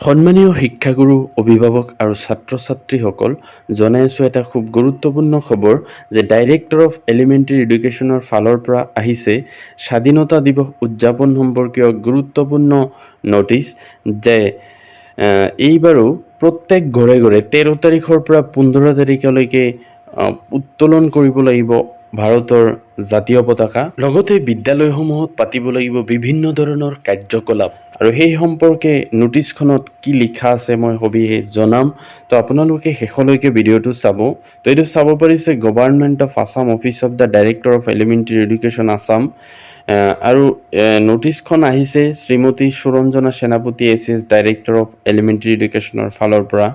সন্মানীয় শিক্ষাগুৰু অভিভাৱক আৰু ছাত্ৰ-ছাত্ৰীসকল জনাই আছোঁ এটা খুব গুৰুত্বপূৰ্ণ খবৰ যে ডাইৰেক্টৰ অফ এলিমেণ্টাৰী এডুকেশ্যনৰ ফালৰ পৰা আহিছে স্বাধীনতা দিৱস উদযাপন সম্পৰ্কীয় গুৰুত্বপূৰ্ণ নটিচ যে এইবাৰো প্ৰত্যেক ঘৰে ঘৰে 13 তাৰিখৰ পৰা 15 তাৰিখলৈকে উত্তোলন কৰিব লাগিব ভাৰতৰ জাতীয় পতাকা। লগতে বিদ্যালয়সমূহত পাতিব লাগিব বিভিন্ন ধৰণৰ কাৰ্যকলাপ আৰু সেই সম্পৰ্কে নোটিছখনত কি লিখা আছে মই সবিশেষ জনাম। তো আপোনালোকে শেষলৈকে ভিডিঅ'টো চাব। তো এইটো চাব পাৰিছে government of Assam office of the director of elementary education Assam. আৰু নোটিছখন আহিছে Shrimati Suranjana Senapati as director of elementary এডুকেশ্যনৰ ফালৰ পৰা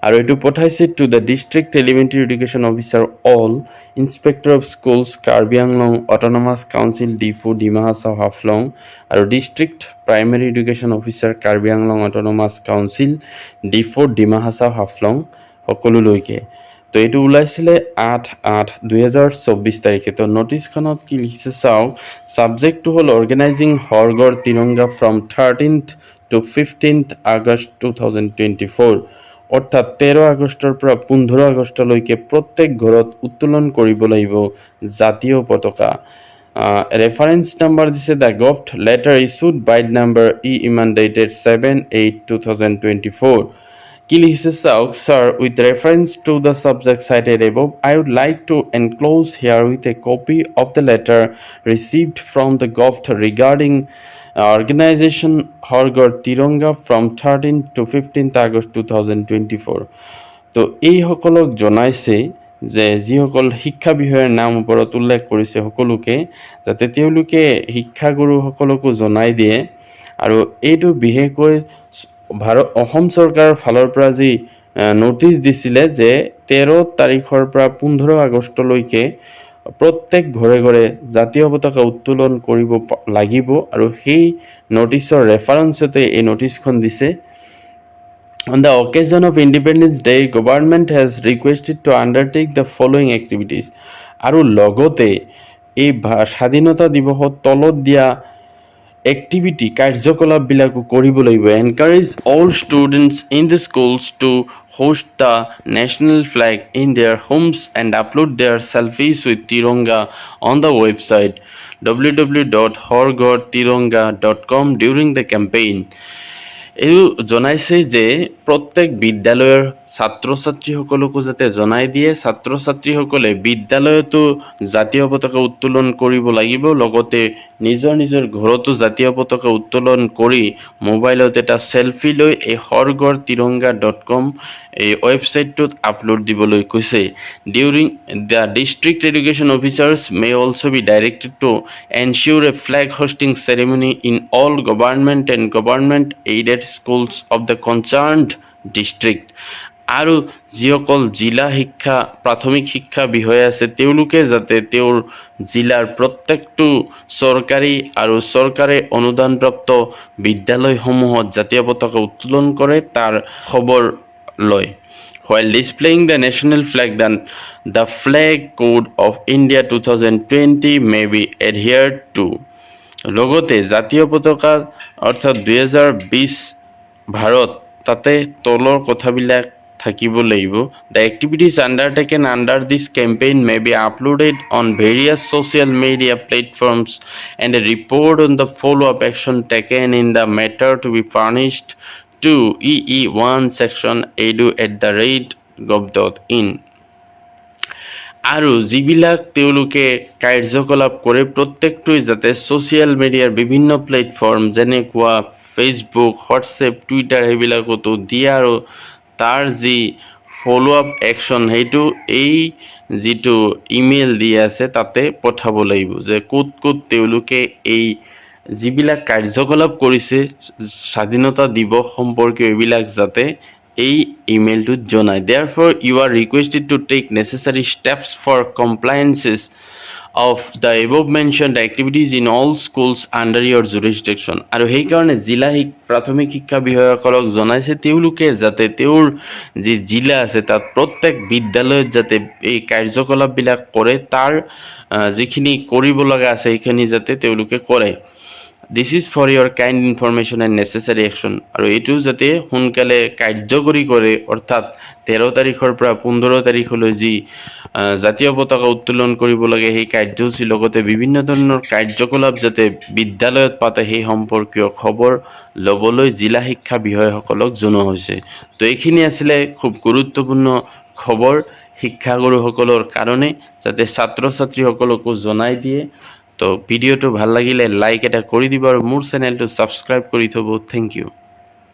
আৰু এইটো পঠাইছে to the district elementary education officer all inspector of schools Karbi Anglong autonomous council Diphu Dima Hasao Haflong আৰু district primary education officer Karbi Anglong autonomous council Diphu Dima Hasao Haflong সকলোলৈকে। তো এইটো ওলাইছিলে 8/8/2024 তাৰিখে। তো নোটিছখনত কি লিখিছে চাওক। ছাবজেক্টটো হ'ল organising হৰগড় Tiranga from 13th to 15th August 2024, অৰ্থাৎ 13 আগষ্টৰ পৰা 15 আগষ্টলৈকে প্ৰত্যেক ঘৰত উত্তোলন কৰিব লাগিব জাতীয় পতাকা। ৰেফাৰেন্স নাম্বাৰ দিছে the govt letter issued by number ইমান ডেটেড 7/8/2024। কি লিখিছে চাওক। Sir, with reference to the subject cited above, I would like to enclose herewith a copy of the letter received from the GOVT regarding organization Horgor Tiranga from 13th to 15th August 2024. তো এই সকলক জনাইছে যে যিসকল শিক্ষা বিষয়াৰ নাম ওপৰত উল্লেখ কৰিছে সকলোকে যাতে তেওঁলোকে শিক্ষাগুৰুসকলকো জনাই দিয়ে। আৰু এইটো বিশেষকৈ অসম চৰকাৰৰ ফালৰ পৰা যি নোটিছ দিছিলে যে 13 তাৰিখৰ পৰা 15 আগষ্টলৈকে প্ৰত্যেক ঘৰে ঘৰে জাতীয় পতাকা উত্তোলন কৰিব লাগিব আৰু সেই নোটিছৰ ৰেফাৰেন্সতে এই নোটিছখন দিছে। On the occasion of Independence Day, government has requested to undertake the following activities. আৰু লগতে এই স্বাধীনতা দিৱসত তলত দিয়া activity কাৰ্যকলাপবিলাকো কৰিব লাগিব। Encourage all students in the schools to host the national flag in their homes and upload their selfies with Tiranga on the website www.horgortiranga.com during the campaign. এইটো জনাইছে যে প্ৰত্যেক বিদ্যালয়ৰ ছাত্ৰ ছাত্ৰীসকলকো যাতে জনাই দিয়ে ছাত্ৰ ছাত্ৰীসকলে বিদ্যালয়তো জাতীয় পতাকা উত্তোলন কৰিব লাগিব, লগতে নিজৰ নিজৰ ঘৰতো জাতীয় পতাকা উত্তোলন কৰি মোবাইলত এটা চেলফি লৈ এই horgortiranga.com এই ৱেবছাইটটোত আপলোড দিবলৈ কৈছে। During the district education officers may also' be directed to ensure a flag hoisting ceremony in all government and government aided schools of the concerned district. আৰু যিসকল জিলা শিক্ষা প্ৰাথমিক শিক্ষা বিষয়া আছে তেওঁলোকে যাতে তেওঁৰ জিলাৰ প্ৰত্যেকটো চৰকাৰী আৰু চৰকাৰে অনুদানপ্ৰাপ্ত বিদ্যালয়সমূহত জাতীয় পতাকা উত্তোলন কৰে তাৰ খবৰ লয়। While displaying the national flag, then the Flag Code of India 2020 may be adhered to. লগতে জাতীয় পতাকা অৰ্থাৎ 2020 ভাৰত তাতে তলৰ কথাবিলাক থাকিব লাগিব। The activities undertaken under this campaign may be uploaded on various social media platforms and a report on the follow-up action taken in the matter to be furnished to EE1 section edu@gov.in. আৰু যিবিলাক তেওঁলোকে কাৰ্যকলাপ কৰে প্ৰত্যেকটোৱে যাতে social মিডিয়াৰ বিভিন্ন platform যেনেকুৱা Facebook, WhatsApp, Twitter সেইবিলাকতো দিয়ে আৰু তাৰ যি ফ'ল' আপ একশ্যন সেইটো এই যিটো ইমেইল দি আছে তাতে পঠাব লাগিব যে ক'ত ক'ত তেওঁলোকে এই যিবিলাক কাৰ্যকলাপ কৰিছে স্বাধীনতা দিৱস সম্পৰ্কীয় এইবিলাক যাতে এই ইমেইলটোত জনায়। Therefore, you are requested to take necessary steps for compliances of the above mentioned activities in all schools under your jurisdiction. আৰু সেইকাৰণে জিলা প্ৰাথমিক শিক্ষা বিষয়াসকলক জনাইছে তেওঁলোকে যাতে তেওঁৰ যি জিলা আছে তাত প্ৰত্যেক বিদ্যালয়ত যাতে এই কাৰ্যকলাপবিলাক কৰে তাৰ যিখিনি কৰিব লগা আছে সেইখিনি যাতে তেওঁলোকে কৰে। This is for your kind information and necessary action. আৰু এইটো যাতে সোনকালে কাৰ্যকৰী কৰে, অৰ্থাৎ 13 তাৰিখৰ পৰা 15 তাৰিখলৈ যি জাতীয় পতাকা উত্তোলন কৰিব লাগে সেই কাৰ্যসূচীৰ লগতে বিভিন্ন ধৰণৰ কাৰ্যকলাপ যাতে বিদ্যালয়ত পাতে সেই সম্পৰ্কীয় খবৰ ল'বলৈ জিলা শিক্ষা বিষয়াসকলক জনোৱা হৈছে। তো এইখিনি আছিলে খুব গুৰুত্বপূৰ্ণ খবৰ শিক্ষাগুৰুসকলৰ কাৰণে, যাতে ছাত্ৰ ছাত্ৰীসকলকো জনাই দিয়ে। তো ভিডিঅ'টো ভাল লাগিলে লাইক এটা কৰি দিব আৰু মোৰ চেনেলটো ছাবস্ক্ৰাইব কৰি থ'ব। Thank U.